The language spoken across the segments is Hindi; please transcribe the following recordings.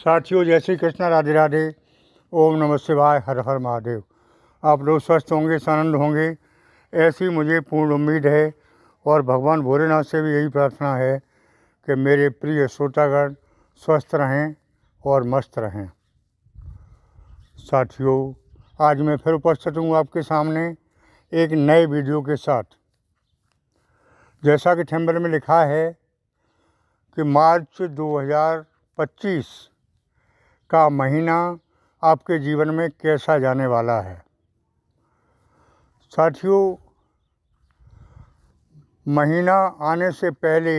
साथियों, जय श्री कृष्ण, राधे राधे, ओम नमः शिवाय, हर हर महादेव। आप लोग स्वस्थ होंगे, आनंद होंगे, ऐसी मुझे पूर्ण उम्मीद है। और भगवान भोलेनाथ से भी यही प्रार्थना है कि मेरे प्रिय श्रोतागण स्वस्थ रहें और मस्त रहें। साथियों, आज मैं फिर उपस्थित हूँ आपके सामने एक नए वीडियो के साथ। जैसा कि थंबनेल में लिखा है कि मार्च 2025 का महीना आपके जीवन में कैसा जाने वाला है। साथियों, महीना आने से पहले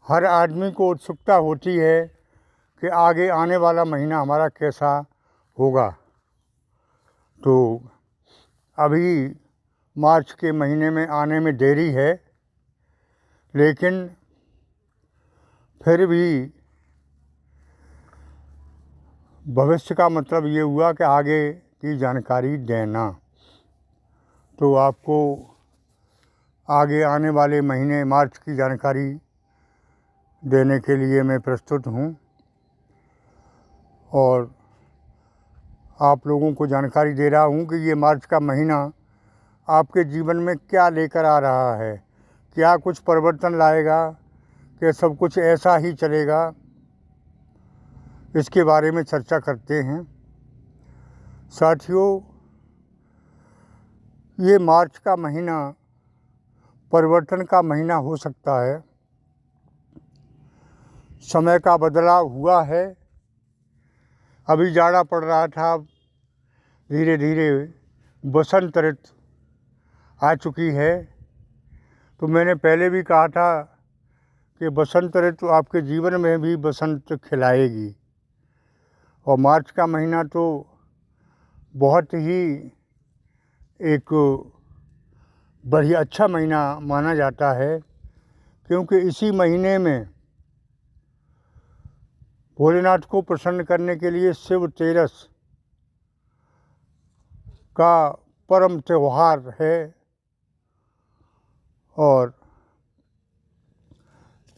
हर आदमी को उत्सुकता होती है कि आगे आने वाला महीना हमारा कैसा होगा। तो अभी मार्च के महीने में आने में देरी है, लेकिन फिर भी भविष्य का मतलब ये हुआ कि आगे की जानकारी देना। तो आपको आगे आने वाले महीने मार्च की जानकारी देने के लिए मैं प्रस्तुत हूँ और आप लोगों को जानकारी दे रहा हूँ कि ये मार्च का महीना आपके जीवन में क्या लेकर आ रहा है, क्या कुछ परिवर्तन लाएगा, कि सब कुछ ऐसा ही चलेगा। इसके बारे में चर्चा करते हैं। साथियों, ये मार्च का महीना परिवर्तन का महीना हो सकता है। समय का बदलाव हुआ है। अभी जाड़ा पड़ रहा था, धीरे धीरे बसंत ऋतु आ चुकी है। तो मैंने पहले भी कहा था कि बसंत ऋतु आपके जीवन में भी बसंत खिलाएगी। और मार्च का महीना तो बहुत ही एक बढ़िया अच्छा महीना माना जाता है, क्योंकि इसी महीने में भोलेनाथ को प्रसन्न करने के लिए शिव तेरस का परम त्यौहार है। और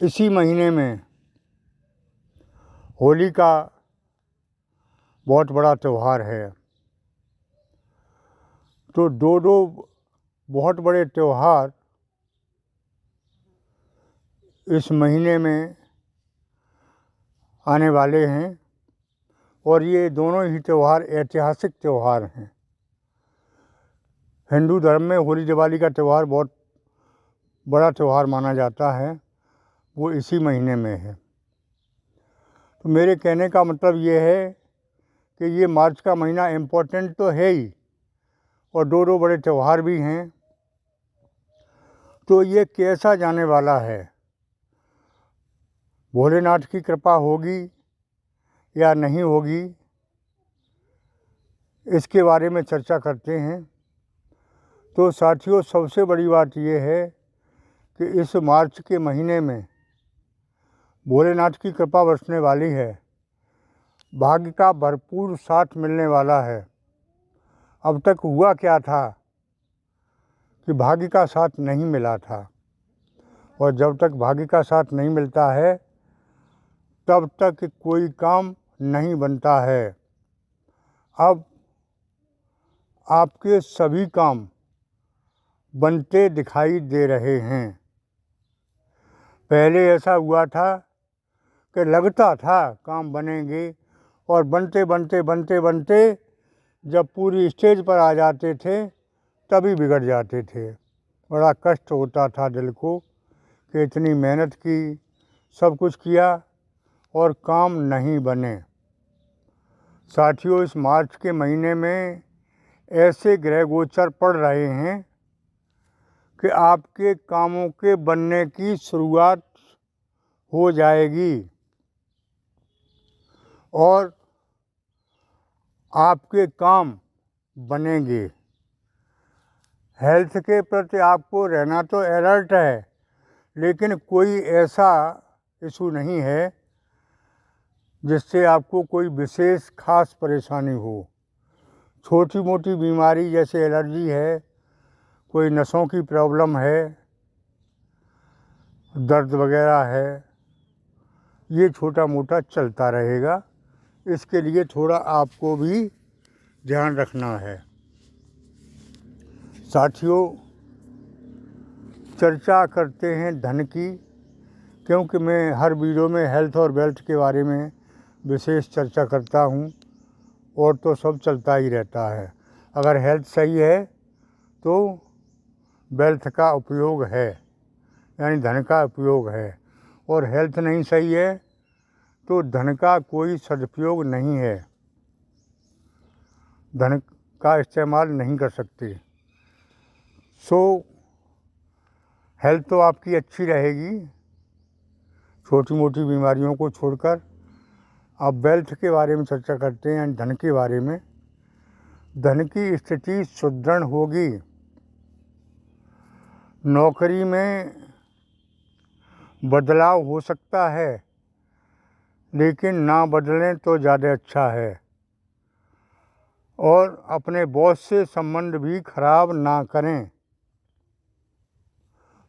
इसी महीने में होली का बहुत बड़ा त्यौहार है। तो दो बहुत बड़े त्यौहार इस महीने में आने वाले हैं, और ये दोनों ही त्यौहार ऐतिहासिक त्यौहार हैं। हिंदू धर्म में होली दिवाली का त्यौहार बहुत बड़ा त्यौहार माना जाता है, वो इसी महीने में है। तो मेरे कहने का मतलब ये है कि ये मार्च का महीना इम्पोर्टेंट तो है ही, और दो बड़े त्यौहार भी हैं। तो ये कैसा जाने वाला है, भोलेनाथ की कृपा होगी या नहीं होगी, इसके बारे में चर्चा करते हैं। तो साथियों, सबसे बड़ी बात यह है कि इस मार्च के महीने में भोलेनाथ की कृपा बरसने वाली है। भाग्य का भरपूर साथ मिलने वाला है। अब तक हुआ क्या था कि भाग्य का साथ नहीं मिला था, और जब तक भाग्य का साथ नहीं मिलता है तब तक कोई काम नहीं बनता है। अब आपके सभी काम बनते दिखाई दे रहे हैं। पहले ऐसा हुआ था कि लगता था काम बनेंगे, और बनते बनते बनते बनते जब पूरी स्टेज पर आ जाते थे तभी बिगड़ जाते थे। बड़ा कष्ट होता था दिल को कि इतनी मेहनत की, सब कुछ किया और काम नहीं बने। साथियों, इस मार्च के महीने में ऐसे ग्रह गोचर पड़ रहे हैं कि आपके कामों के बनने की शुरुआत हो जाएगी, और आपके काम बनेंगे। हेल्थ के प्रति आपको रहना तो अलर्ट है, लेकिन कोई ऐसा इशू नहीं है जिससे आपको कोई विशेष खास परेशानी हो। छोटी मोटी बीमारी जैसे एलर्जी है, कोई नसों की प्रॉब्लम है, दर्द वगैरह है, ये छोटा मोटा चलता रहेगा। इसके लिए थोड़ा आपको भी ध्यान रखना है। साथियों, चर्चा करते हैं धन की, क्योंकि मैं हर वीडियो में हेल्थ और वेल्थ के बारे में विशेष चर्चा करता हूँ, और तो सब चलता ही रहता है। अगर हेल्थ सही है तो वेल्थ का उपयोग है, यानी धन का उपयोग है, और हेल्थ नहीं सही है तो धन का कोई सदुपयोग नहीं है, धन का इस्तेमाल नहीं कर सकते। सो हेल्थ तो आपकी अच्छी रहेगी, छोटी मोटी बीमारियों को छोड़कर। अब वेल्थ के बारे में चर्चा करते हैं, यानी धन के बारे में। धन की स्थिति सुदृढ़ होगी। नौकरी में बदलाव हो सकता है, लेकिन ना बदलें तो ज़्यादा अच्छा है। और अपने बॉस से संबंध भी खराब ना करें,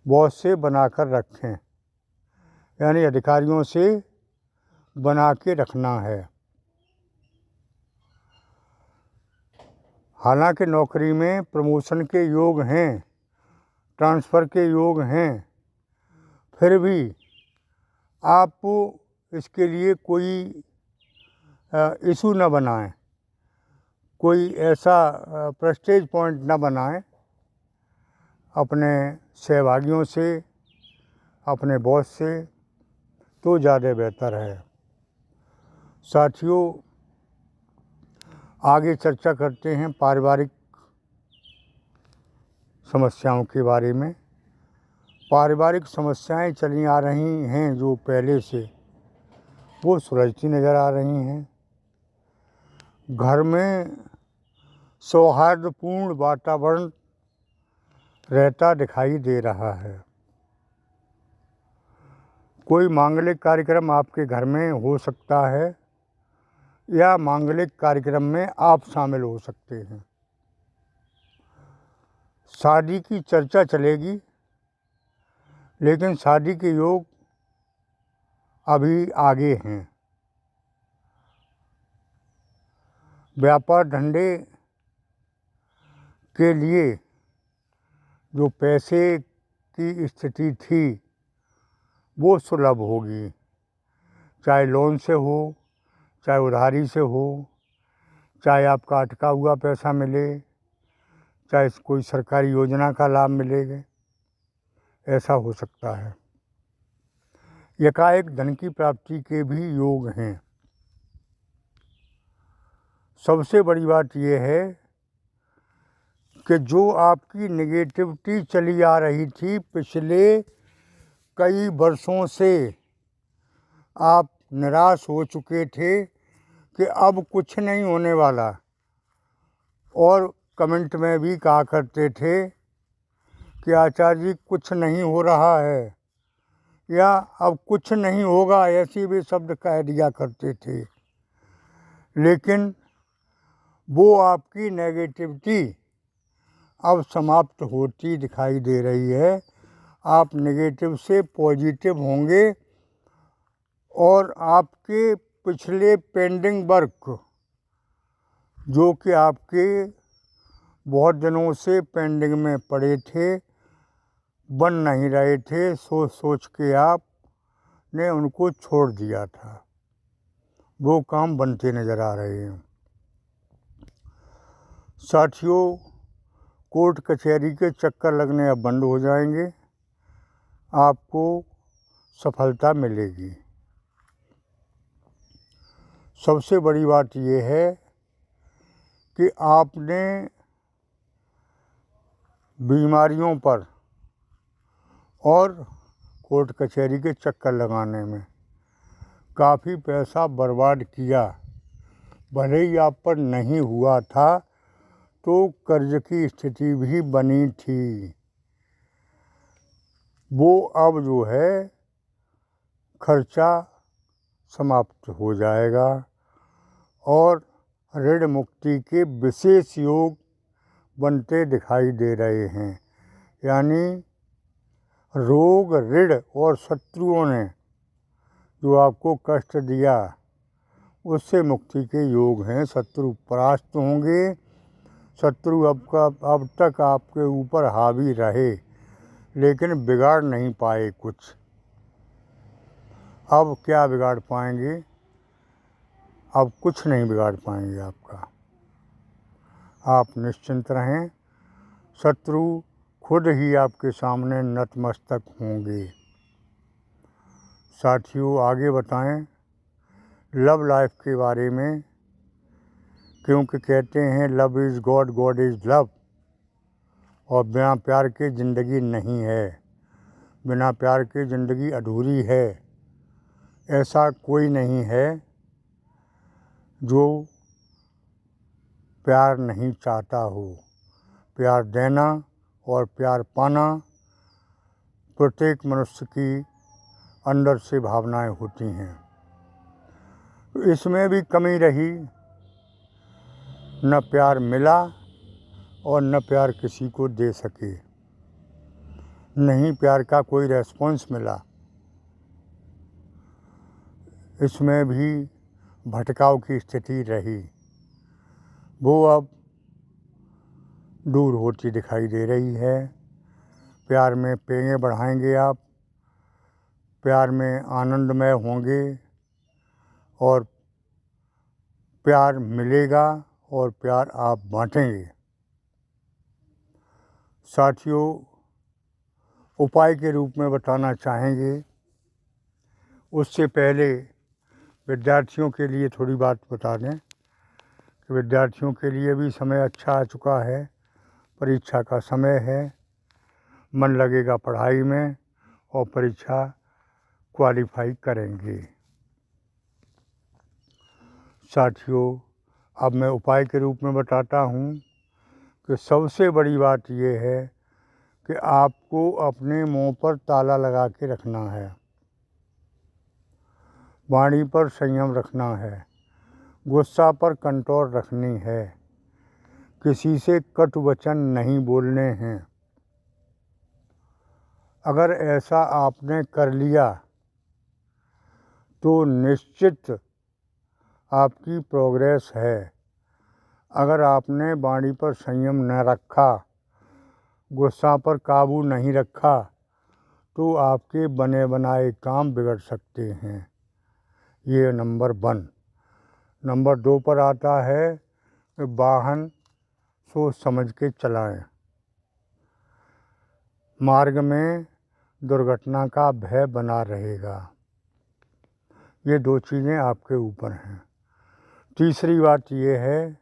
बॉस से बनाकर रखें, यानी अधिकारियों से बना के रखना है। हालांकि नौकरी में प्रमोशन के योग हैं, ट्रांसफ़र के योग हैं, फिर भी आप इसके लिए कोई इशू न बनाएं, कोई ऐसा प्रेस्टेज पॉइंट न बनाएं अपने सहभागियों से, अपने बॉस से, तो ज़्यादा बेहतर है। साथियों, आगे चर्चा करते हैं पारिवारिक समस्याओं के बारे में। पारिवारिक समस्याएं चली आ रही हैं जो पहले से, वो सुलझती नज़र आ रही हैं। घर में सौहार्दपूर्ण वातावरण रहता दिखाई दे रहा है। कोई मांगलिक कार्यक्रम आपके घर में हो सकता है, या मांगलिक कार्यक्रम में आप शामिल हो सकते हैं। शादी की चर्चा चलेगी, लेकिन शादी के योग अभी आगे हैं। व्यापार धंधे के लिए जो पैसे की स्थिति थी वो सुलभ होगी, चाहे लोन से हो, चाहे उधारी से हो, चाहे आपका अटका हुआ पैसा मिले, चाहे कोई सरकारी योजना का लाभ मिलेगा, ऐसा हो सकता है। एकाएक धन की प्राप्ति के भी योग हैं। सबसे बड़ी बात यह है कि जो आपकी नेगेटिविटी चली आ रही थी पिछले कई वर्षों से, आप निराश हो चुके थे कि अब कुछ नहीं होने वाला, और कमेंट में भी कहा करते थे कि आचार्य जी कुछ नहीं हो रहा है, या अब कुछ नहीं होगा, ऐसे भी शब्द कह दिया करते थे। लेकिन वो आपकी नेगेटिविटी अब समाप्त होती दिखाई दे रही है। आप नेगेटिव से पॉजिटिव होंगे, और आपके पिछले पेंडिंग वर्क जो कि आपके बहुत दिनों से पेंडिंग में पड़े थे, बन नहीं रहे थे, सोच सोच के आपने उनको छोड़ दिया था, वो काम बनते नज़र आ रहे हैं। साथियों, कोर्ट कचहरी के चक्कर लगने अब बंद हो जाएंगे, आपको सफलता मिलेगी। सबसे बड़ी बात यह है कि आपने बीमारियों पर और कोर्ट कचहरी के चक्कर लगाने में काफ़ी पैसा बर्बाद किया। भले ही आप पर नहीं हुआ था तो कर्ज की स्थिति भी बनी थी, वो अब जो है खर्चा समाप्त हो जाएगा, और ऋण मुक्ति के विशेष योग बनते दिखाई दे रहे हैं। यानी रोग, ऋण और शत्रुओं ने जो आपको कष्ट दिया उससे मुक्ति के योग हैं। शत्रु परास्त होंगे। शत्रु अब तक आपके ऊपर हावी रहे लेकिन बिगाड़ नहीं पाए कुछ। अब क्या बिगाड़ पाएंगे? अब कुछ नहीं बिगाड़ पाएंगे आपका। आप निश्चिंत रहें। शत्रु खुद ही आपके सामने नतमस्तक होंगे। साथियों, आगे बताएं लव लाइफ के बारे में, क्योंकि कहते हैं love is God, God is love. और बिना प्यार के ज़िंदगी नहीं है, बिना प्यार के ज़िंदगी अधूरी है। ऐसा कोई नहीं है जो प्यार नहीं चाहता हो। प्यार देना और प्यार पाना प्रत्येक मनुष्य की अंदर से भावनाएं होती हैं। तो इसमें भी कमी रही, न प्यार मिला और न प्यार किसी को दे सके, नहीं प्यार का कोई रेस्पॉन्स मिला। इसमें भी भटकाव की स्थिति रही, वो अब दूर होती दिखाई दे रही है। प्यार में पेंगे बढ़ाएंगे आप, प्यार में आनंदमय होंगे और प्यार मिलेगा और प्यार आप बांटेंगे। साथियों, उपाय के रूप में बताना चाहेंगे। उससे पहले विद्यार्थियों के लिए थोड़ी बात बता दें कि विद्यार्थियों के लिए भी समय अच्छा आ चुका है। परीक्षा का समय है, मन लगेगा पढ़ाई में और परीक्षा क्वालिफाई करेंगे। साथियों, अब मैं उपाय के रूप में बताता हूँ कि सबसे बड़ी बात यह है कि आपको अपने मुंह पर ताला लगा के रखना है, वाणी पर संयम रखना है, गुस्सा पर कंट्रोल रखनी है, किसी से कटु वचन नहीं बोलने हैं। अगर ऐसा आपने कर लिया तो निश्चित आपकी प्रोग्रेस है। अगर आपने वाणी पर संयम न रखा, गुस्सा पर काबू नहीं रखा, तो आपके बने बनाए काम बिगड़ सकते हैं। ये नंबर 1। नंबर 2 पर आता है कि वाहन सोच समझ के चलाएं। मार्ग में दुर्घटना का भय बना रहेगा। ये 2 चीज़ें आपके ऊपर हैं। तीसरी बात ये है,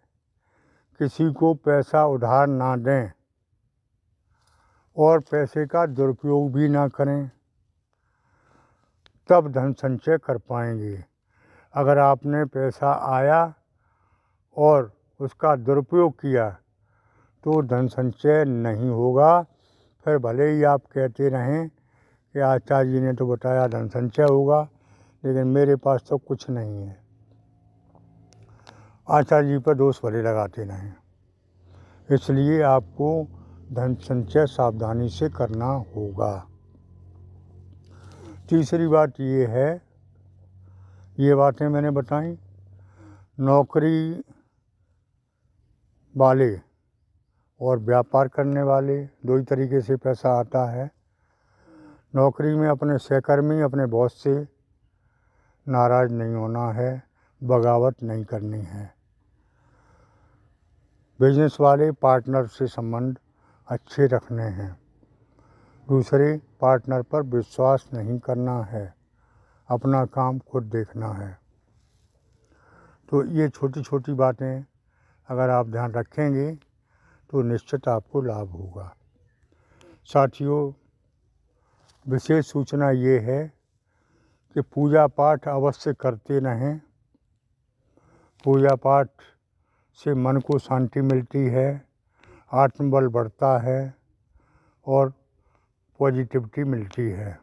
किसी को पैसा उधार ना दें और पैसे का दुरुपयोग भी ना करें, तब धन संचय कर पाएंगे। अगर आपने पैसा आया और उसका दुरुपयोग किया तो धन संचय नहीं होगा। फिर भले ही आप कहते रहें कि आचार्य जी ने तो बताया धन संचय होगा, लेकिन मेरे पास तो कुछ नहीं है। आचार्य जी पर दोष भले लगाते रहें। इसलिए आपको धन संचय सावधानी से करना होगा। तीसरी बात ये है, ये बातें मैंने बताई। नौकरी वाले और व्यापार करने वाले 2 ही तरीके से पैसा आता है। नौकरी में अपने सहकर्मी, अपने बॉस से नाराज़ नहीं होना है, बगावत नहीं करनी है। बिजनेस वाले पार्टनर से संबंध अच्छे रखने हैं। दूसरे पार्टनर पर विश्वास नहीं करना है, अपना काम खुद देखना है। तो ये छोटी छोटी बातें अगर आप ध्यान रखेंगे तो निश्चित आपको लाभ होगा। साथियों, विशेष सूचना ये है कि पूजा पाठ अवश्य करते रहें। पूजा पाठ से मन को शांति मिलती है, आत्मबल बढ़ता है और पॉजिटिविटी मिलती है,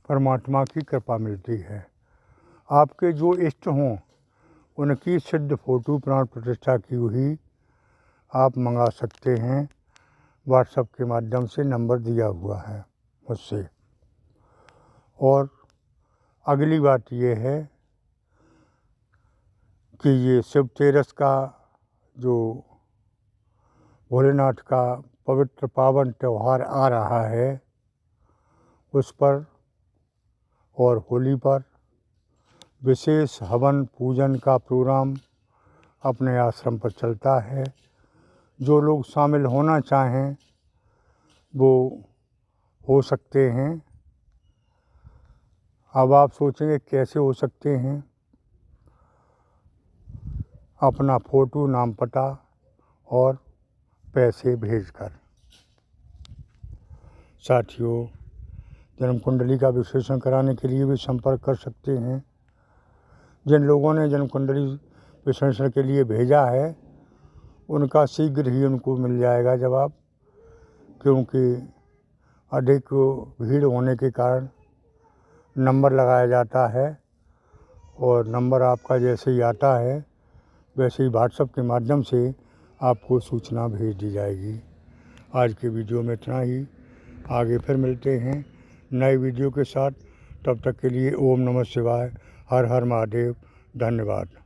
परमात्मा की कृपा मिलती है। आपके जो इष्ट हों उनकी सिद्ध फोटो प्राण प्रतिष्ठा की हुई आप मंगा सकते हैं। व्हाट्सएप के माध्यम से नंबर दिया हुआ है मुझसे। और अगली बात ये है कि ये शिव तेरस का जो भोलेनाथ का पवित्र पावन त्यौहार आ रहा है, उस पर और होली पर विशेष हवन पूजन का प्रोग्राम अपने आश्रम पर चलता है। जो लोग शामिल होना चाहें वो हो सकते हैं। अब आप सोचेंगे कैसे हो सकते हैं। अपना फ़ोटो, नाम, पता और पैसे भेजकर। साथियों, जन्म कुंडली का विश्लेषण कराने के लिए भी संपर्क कर सकते हैं। जिन लोगों ने जन्म कुंडली विश्लेषण के लिए भेजा है उनका शीघ्र ही उनको मिल जाएगा जवाब, क्योंकि अधिक भीड़ होने के कारण नंबर लगाया जाता है और नंबर आपका जैसे ही आता है वैसे ही व्हाट्सएप के माध्यम से आपको सूचना भेज दी जाएगी। आज के वीडियो में इतना ही। आगे फिर मिलते हैं नए वीडियो के साथ। तब तक के लिए ओम नमः शिवाय, हर हर महादेव। धन्यवाद।